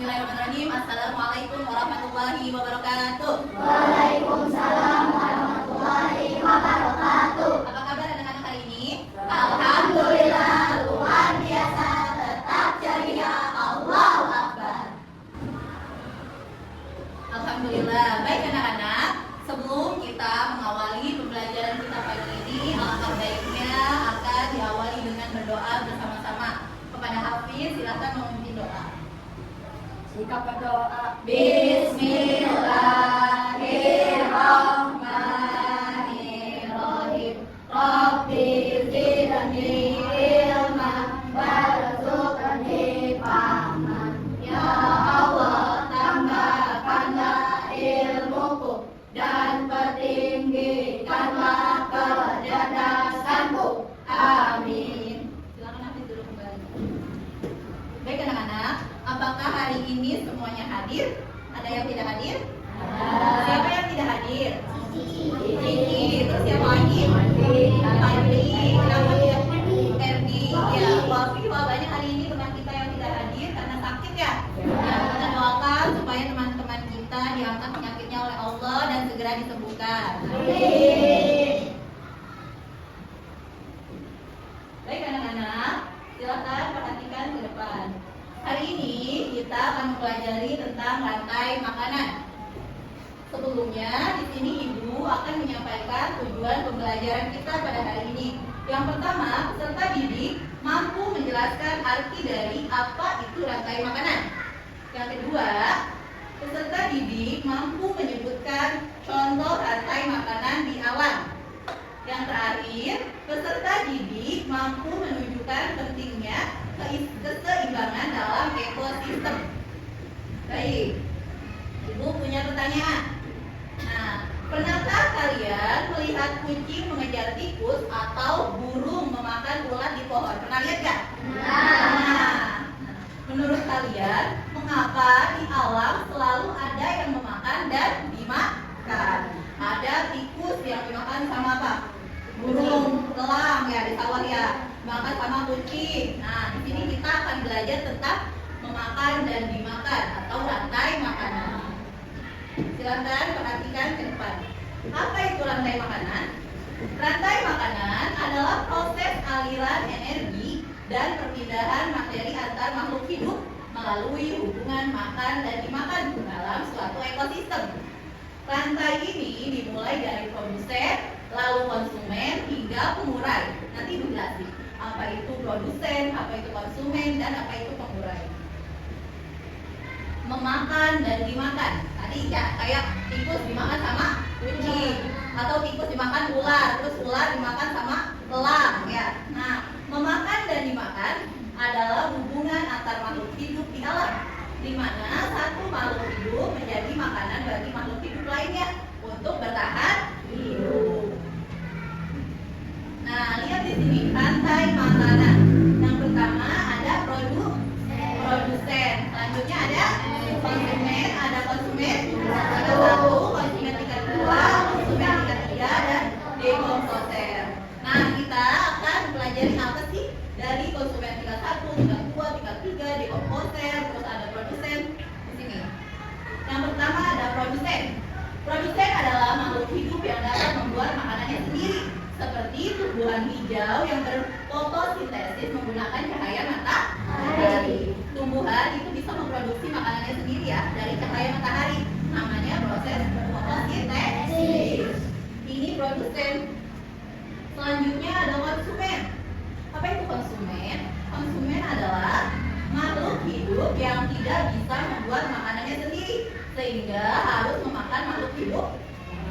Bismillahirrahmanirrahim. Assalamualaikum warahmatullahi wabarakatuh. Waalaikumsalam warahmatullahi wabarakatuh. Apa kabar anak-anak hari ini? Alhamdulillah, luar biasa, tetap ceria. Allahu Akbar. Alhamdulillah. Baik anak-anak, sebelum kita mengawali pembelajaran kita pagi ini, alangkah baiknya akan diawali dengan berdoa bersama-sama. Kepada Hafiz, silakan memimpin doa. Sikap berdoa. Bismillahirrahmanirrahim. Rabbi zidni ilman warzuqni fahman. Ya Allah, tambahkanlah ilmuku dan pertinggikanlah kecerdasanku. Amin. Silakan Hafiz duduk kembali. Baik anak-anak, apakah hari ini semuanya hadir? Ada yang tidak hadir? Siapa yang tidak hadir? Cici. Terus siapa lagi? Fadli. Kenapa tidak? Erdi. Ya, Wafi. Wah, banyak hari ini teman kita yang tidak hadir karena sakit ya. Ya, kita doakan supaya teman-teman kita diangkat penyakitnya oleh Allah dan segera disembuhkan. Baik anak-anak, silakan perhatikan ke depan. Hari ini kita akan mempelajari tentang rantai makanan. Sebelumnya, di sini Ibu akan menyampaikan tujuan pembelajaran kita pada hari ini. Yang pertama, peserta didik mampu menjelaskan arti dari apa itu rantai makanan. Yang kedua, peserta didik mampu menyebutkan contoh rantai makanan di alam. Yang terakhir, peserta didik mampu menunjukkan pentingnya keseimbangan dalam ekosistem. Baik, Ibu punya pertanyaan. Nah, pernahkah kalian melihat kucing mengejar tikus atau burung memakan ulat di pohon? Pernah lihat nggak? Nah, menurut kalian, mengapa di alam selalu ada yang memakan dan dimakan? Ada tikus yang dimakan sama apa? Burung, elang ya di sawah ya, makan sama kucing. Nah, di sini kita akan belajar tentang memakan dan dimakan atau rantai makanan. Silakan perhatikan ke depan. Apa itu rantai makanan? Rantai makanan adalah proses aliran energi dan perpindahan materi antar makhluk hidup melalui hubungan makan dan dimakan dalam suatu ekosistem. Rantai ini dimulai dari produsen, lalu konsumen hingga pengurai. Nanti dijelasin apa itu produsen, apa itu konsumen, dan apa itu pengurai. Memakan dan dimakan. Tadi ya kayak tikus dimakan sama kucing, atau tikus dimakan ular, terus ular dimakan sama elang ya. Nah, memakan dan dimakan adalah hubungan antar makhluk hidup di alam, di mana satu makhluk hidup menjadi makanan bagi makhluk hidup lainnya untuk bertahan hidup. Nah, lihat di sini rantai makanan. Yang pertama ada produsen. Selanjutnya ada konsumen, tingkat 1, konsumen tingkat 2, konsumen tingkat 3, dan dekomposer. Nah, kita akan pelajari apa sih dari konsumen tingkat 1, tingkat 2, tingkat 3, dekomposer, terus ada produsen di sini. Yang pertama ada produsen. Produsen adalah makhluk hidup yang dapat membuat makanannya sendiri, seperti tumbuhan hijau yang berfotosintesis menggunakan cahaya matahari. Tumbuhan itu bisa memproduksi makanannya sendiri ya dari cahaya matahari. Namanya proses fotosintesis. Ini produsen. Selanjutnya ada konsumen. Apa itu konsumen? Konsumen adalah makhluk hidup yang tidak bisa membuat makanannya sendiri, sehingga harus memakan makhluk hidup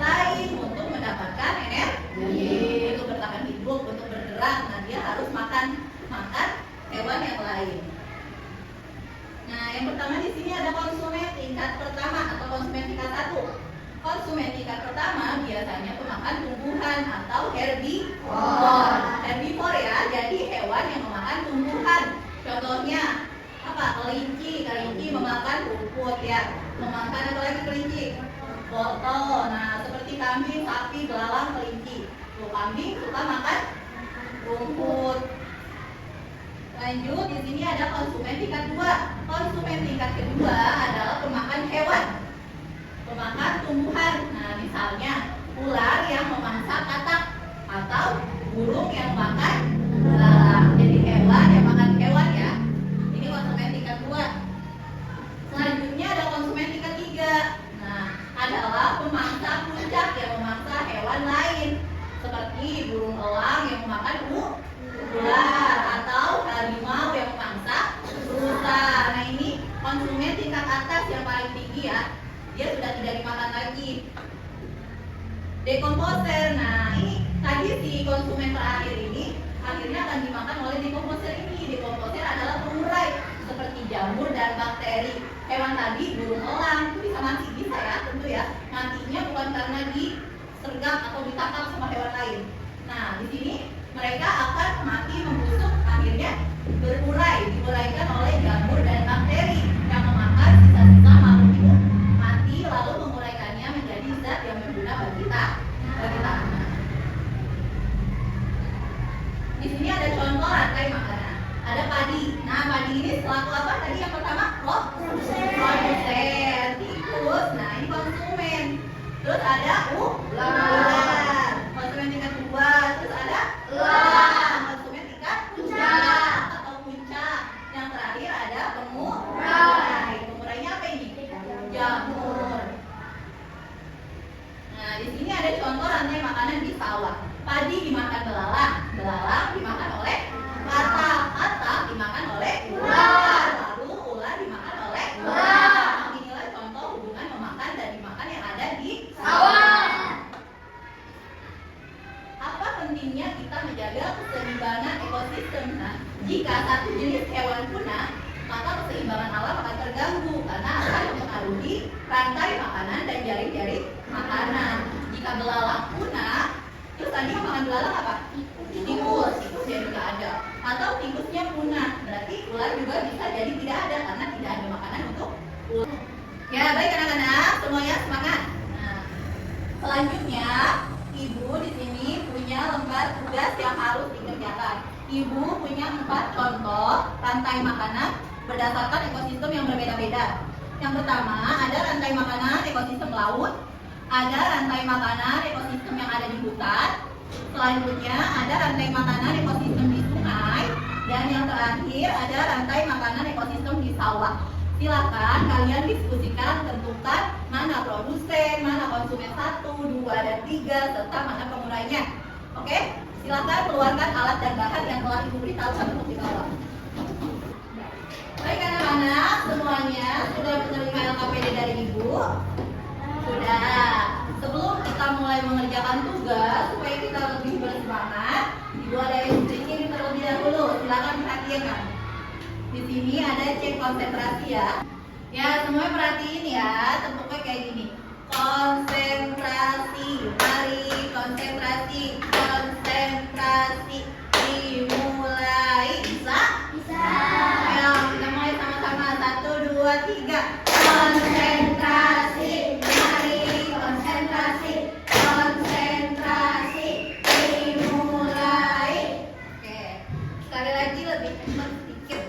lain untuk mendapatkan energi untuk bertahan hidup, untuk bergerak. Nah, dia harus makan hewan yang lain. Nah, yang pertama di sini ada konsumen tingkat pertama atau konsumen tingkat 1. Konsumen tingkat pertama biasanya pemakan tumbuhan atau herbivore. Herbivore ya, jadi hewan yang memakan tumbuhan. Contohnya apa? Kelinci. Kelinci memakan rumput ya. Memakan apa lagi kelinci? Wortel. Nah, seperti kambing, sapi, belalang, kelinci. Tuh, kambing suka makan rumput. Lanjut, di sini ada konsumen tingkat 2. Konsumen tingkat kedua atau burung yang makan belalang. Jadi hewan yang makan hewan ya. Ini konsumen tingkat 2. Selanjutnya ada konsumen tingkat 3. Nah, adalah pemangsa puncak yang memangsa hewan lain, seperti burung elang yang memakan ular atau harimau yang memangsa rusa. Nah, ini konsumen tingkat atas yang paling tinggi ya. Dia sudah tidak dimakan lagi. Dekomposer. Nah, ini tadi si konsumen terakhir ini akhirnya akan dimakan oleh dekomposer ini. Dekomposer adalah pengurai seperti jamur dan bakteri. Hewan tadi burung elang itu bisa mati, bisa ya, tentu ya. Matinya bukan karena disergap atau ditangkap sama hewan lain. Nah, di sini mereka akan mati membusuk, akhirnya berurai, diuraikan oleh jamur dan bakteri yang memakan sisa-sisa makhluk itu mati, lalu menguraikannya menjadi zat yang berguna bagi tanah. Di sini ada contoh rantai makanan. Ada padi. Nah, padi ini selaku apa tadi yang pertama? Produsen. Tikus. Nah, ini konsumen. Terus ada ular. Konsumen tingkat 2. Terus ada elang. Konsumen tingkat puncak atau puncak. Yang terakhir ada pengurai. Pengurainya apa ini? Jamur. Nah, di sini ada contoh rantai makanan di sawah. Padi dimakan belalang, belalang dimakan oleh katak dimakan oleh ular, lalu ular dimakan oleh elang. Inilah contoh hubungan memakan dan dimakan yang ada di sawah. Apa pentingnya kita menjaga keseimbangan ekosistem? Nah, jika satu jenis hewan punah, maka keseimbangan alam akan terganggu karena akan mempengaruhi rantai makanan dan jaring-jaring makanan. Jika belalang punah, terus tadi yang makan belalang apa? Tikus jadi tidak ada. Atau tikusnya punah, berarti ular juga bisa jadi tidak ada karena tidak ada makanan untuk ular. Ya, baik anak-anak, semuanya semangat. Nah, selanjutnya ibu di sini punya lembar tugas yang harus dikerjakan. Ibu punya 4 contoh rantai makanan berdasarkan ekosistem yang berbeda-beda. Yang pertama ada rantai makanan ekosistem laut, ada rantai makanan ekosistem yang ada di hutan. Selanjutnya ada rantai makanan ekosistem di sungai, dan yang terakhir ada rantai makanan ekosistem di sawah. Silakan kalian diskusikan, tentukan mana produsen, mana konsumen 1, 2, dan 3, serta mana pengurainya. Oke? Silakan keluarkan alat dan bahan yang telah ibu beritahukan untuk di bawah. Baik anak-anak, semuanya sudah menerima LKPD dari ibu? Sudah. Sebelum kita mulai mengerjakan tugas, supaya kita lebih bersemangat, ibu ada yang bikin terlebih dahulu. Silakan perhatikan. Di sini ada cek konsentrasi ya. Ya, semuanya perhatiin ya. Tentunya kayak gini. Konsentrasi. Mari konsentrasi. Konsentrasi. Dimulai. Bisa? Bisa. Ayo, kita mulai sama-sama. 1, 2, 3. Konsentrasi. Mari konsentrasi. Konsentrasi. Dimulai. Oke. Sekali lagi lebih cepat sedikit.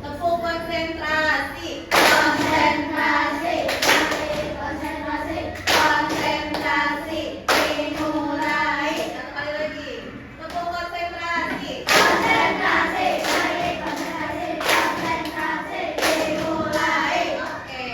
Tepuk konsentrasi. Konsentrasi. Mari konsentrasi. Konsentrasi. Dimulai. Satu kali lagi. Tepuk konsentrasi. Konsentrasi. Mari konsentrasi. Konsentrasi. Dimulai. Oke.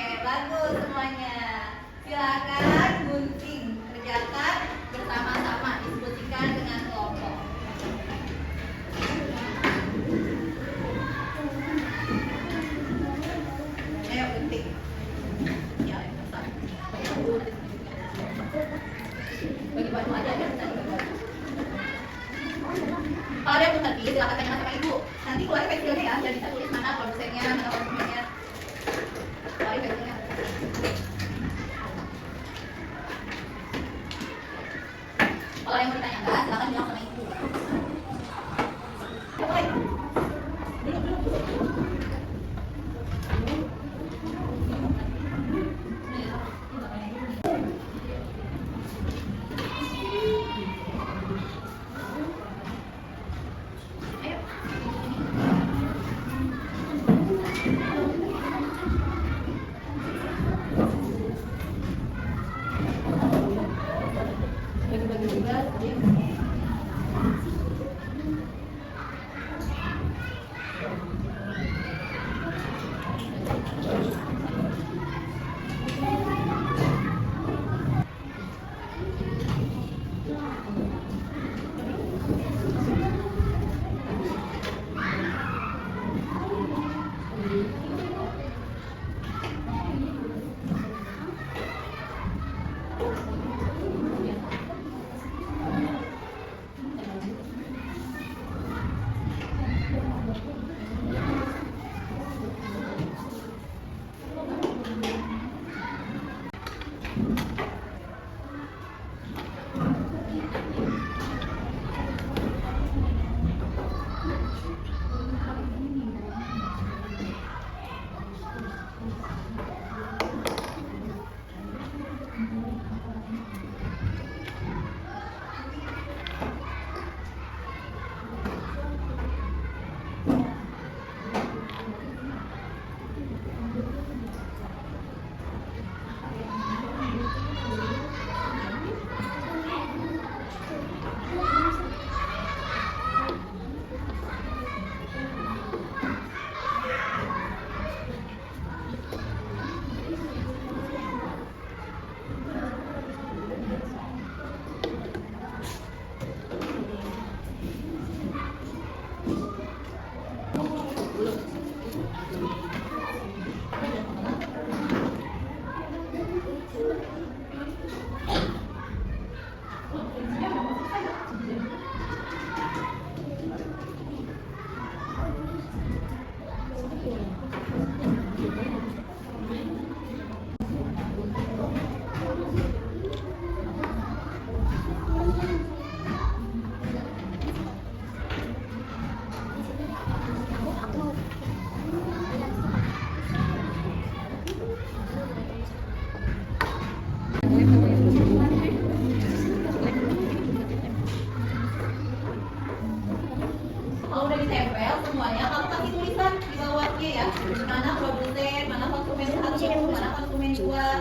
Kalau udah ditempel semuanya, kamu kasih tulisan di bawahnya ya. Mana produsen, mana konsumen satu, mana konsumen dua.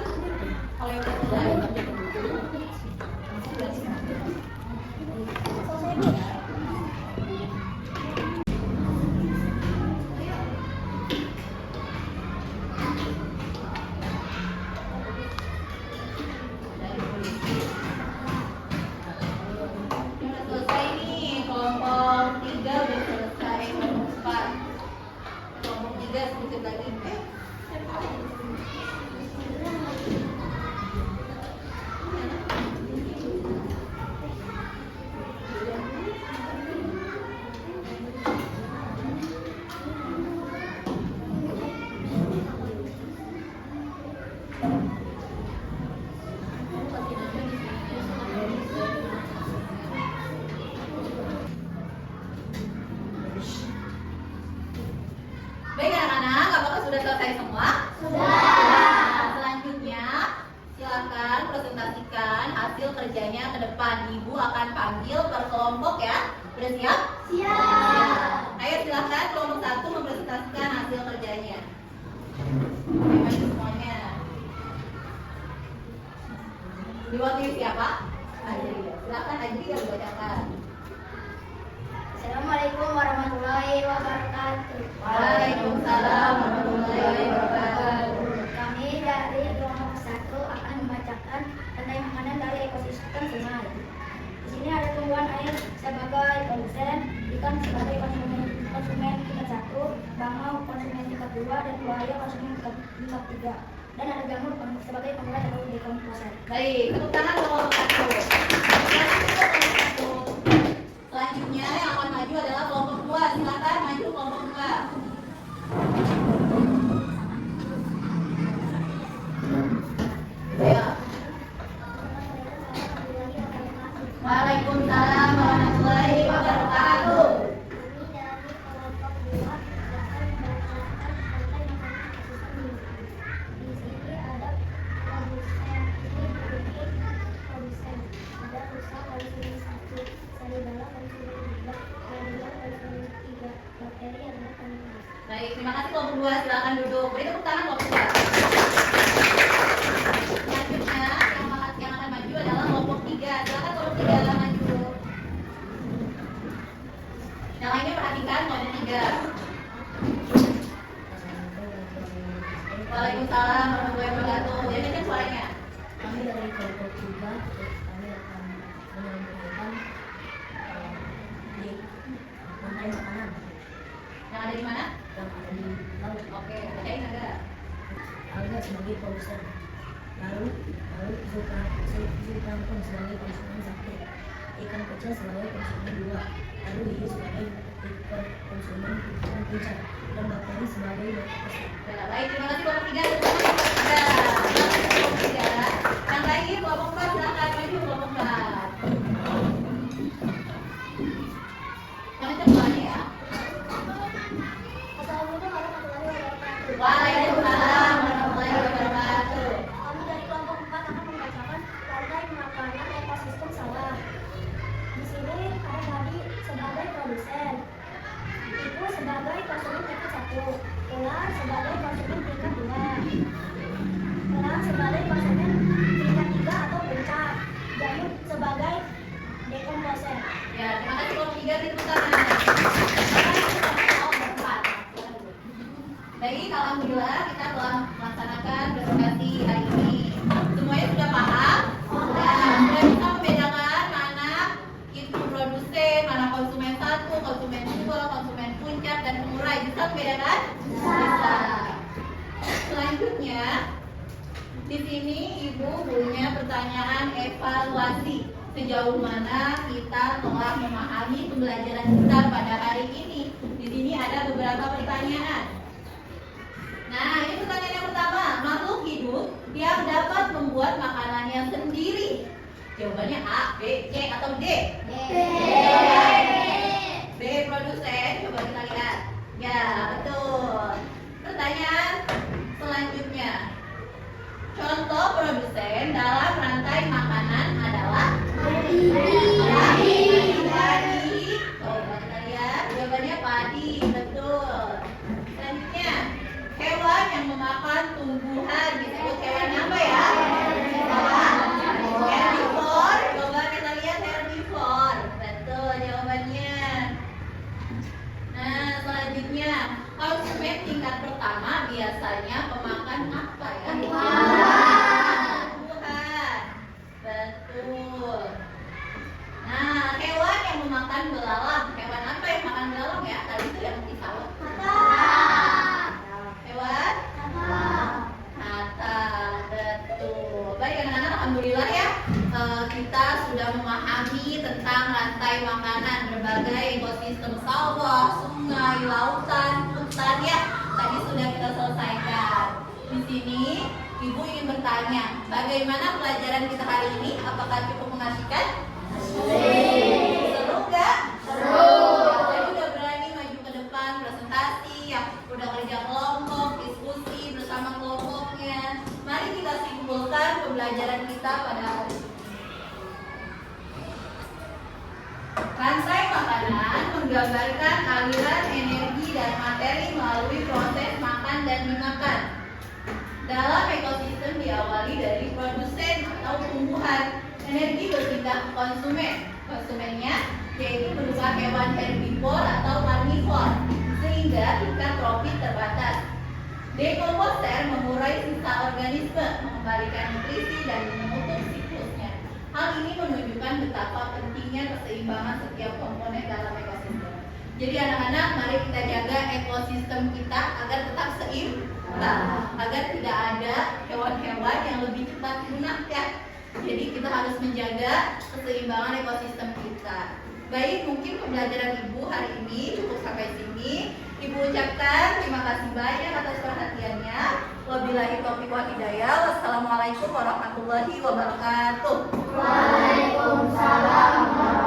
Kalau yang udah selesai. Udah selesai nih, kelompok 3 udah selesai, kelompok 4. Kelompok 3 sedikit lagi. Baik anak-anak, apakah sudah selesai semua? Sudah. Selanjutnya, silakan presentasikan hasil kerjanya ke depan. Ibu akan panggil per kelompok ya. Sudah siap? Siap. Ayo silakan kelompok 1 mempresentasikan hasil kerjanya. Ayo maju semuanya. Diwakili siapa? Ajri. Silakan Ajri yang dibacakan. Assalamualaikum warahmatullahi wabarakatuh. Waalaikumsalam warahmatullahi wabarakatuh. Kami dari kelompok 1 akan membacakan tentang makanan dari ekosistem sungai. Di sini ada tumbuhan air sebagai produsen, ikan sebagai konsumen tingkat 1, bangau konsumen tingkat 2, dan buaya konsumen tingkat 3. Dan ada jamur sebagai penggerak atau dekomposer. Baik, tepuk tangan untuk kelompok 1. Selanjutnya yang akan maju adalah kelompok 2. Silakan maju kelompok 2. Ya. Waalaikumsalam warahmatullahi wabarakatuh. Baik, terima kasih kelompok 2. Silakan duduk. Beri tepuk tangan kelompok 2. Selanjutnya yang akan maju adalah kelompok 3. Silakan kelompok 3 maju. Yang lainnya perhatikan kelompok 3. Waalaikumsalam warahmatullahi wabarakatuh. Jadi kan suaranya. Kami dari kelompok 3, kami akan menyampaikan di rantai makanan Yang ada di mana? yang ada di laut. Oke, bacain agak. Alga sebagai produsen, lalu zooplankton sebagai konsumen satu, ikan kecil sebagai konsumen dua, lalu hiu sebagai konsumen puncak, dan bakteri sebagai bakteri. Ya, baik, terima kasih kelompok 3. Kelompok 3. Yang terakhir kelompok 4, silakan maju kelompok 4. Yang keduanya ya. Assalamualaikum warahmatullahi wabarakatuh. Waalaikumsalam warahmatullahi wabarakatuh. Kami dari kelompok 4 akan membacakan rantai makanan ekosistem sawah. Di sini ada Badi sebagai produsen, Ibu sebagai konsumen tingkat 1, ular sebagai konsumen tingkat 2, kerang sebagai konsumen tingkat 3 atau puncak, jamur sebagai dekomposer. Ya, terima kasih kelompok 3 di tepuk tangan. Baik, alhamdulillah kita telah melaksanakan presentasi hari ini. Semuanya sudah paham? Sudah bisa membedakan mana itu produsen, mana konsumen 1, konsumen 2, konsumen puncak dan pengurai. Bisa membedakan? Bisa. Selanjutnya, di sini Ibu punya pertanyaan evaluasi. Sejauh mana kita telah memahami pembelajaran kita pada hari ini. Di sini ada beberapa pertanyaan. Nah, ini pertanyaan yang pertama. Makhluk hidup yang dapat membuat makanannya sendiri. Jawabannya A, B, C, atau D? B, produsen. Coba kita lihat. Ya, betul. Pertanyaan selanjutnya. Contoh produsen dalam rantai makanan adalah padi. Coba kita lihat. Jawabannya padi. Betul. Selanjutnya, hewan yang memakan tumbuhan disebut hewan apa ya? Herbivor. Coba kita lihat herbivor. Betul jawabannya. Nah, selanjutnya, konsumen tingkat pertama biasanya pemakan apa ya? Tumbuhan. Betul. Nah, hewan yang memakan belalang. Hewan apa yang makan belalang ya? Tadi itu yang di sawah. Hewan? Kata. Betul. Baik anak-anak, alhamdulillah ya. Kita sudah memahami tentang rantai makanan berbagai ekosistem sawah, sungai, lautan, hutan ya. Tadi sudah kita selesaikan. Di sini Ibu ingin bertanya, bagaimana pelajaran kita hari ini? Apakah cukup mengasihkan? Seru nggak? Seru. Saya udah berani maju ke depan presentasi, ya udah kerja kelompok, diskusi bersama kelompoknya. Mari kita simpulkan pembelajaran kita pada hari ini. Rantai makanan menggambarkan aliran energi dan materi melalui proses makan dan dimakan. Dalam ekosistem diawali dari produsen atau tumbuhan, energi berpindah ke konsumen. Konsumennya yaitu berupa hewan herbivor atau karnivor, sehingga tingkat profit terbatas. Dekomposer mengurai sisa organisme, mengembalikan nutrisi dan menutup siklusnya. Hal ini menunjukkan betapa pentingnya keseimbangan setiap komponen dalam ekosistem. Jadi anak-anak, mari kita jaga ekosistem kita agar tetap seimbang, agar tidak ada hewan-hewan yang lebih cepat punah ya. Jadi kita harus menjaga keseimbangan ekosistem kita. Baik, mungkin pembelajaran Ibu hari ini cukup sampai sini. Ibu ucapkan terima kasih banyak atas perhatiannya. Wabillahi taufiq wal hidayah. Wassalamualaikum warahmatullahi wabarakatuh. Waalaikumsalam.